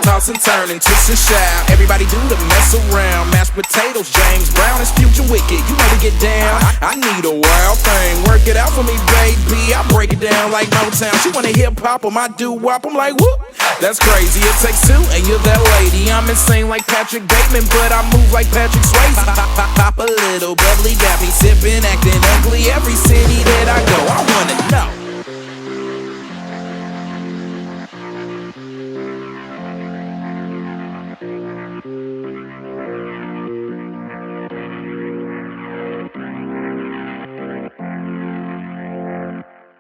Toss and turn and twist and shout. Everybody do the mess around. Mashed potatoes, James Brown is future wicked. You know we get down. I need a wild thing. Work it out for me, baby. I break it down like Motown. She wanna hip hop on my doo-wop. I'm like, whoop. That's crazy. It takes two and you're that lady. I'm insane like Patrick Bateman, but I move like Patrick Swayze. Pop a little bubbly, got me sipping, acting ugly. Every city that I go, I wanna know.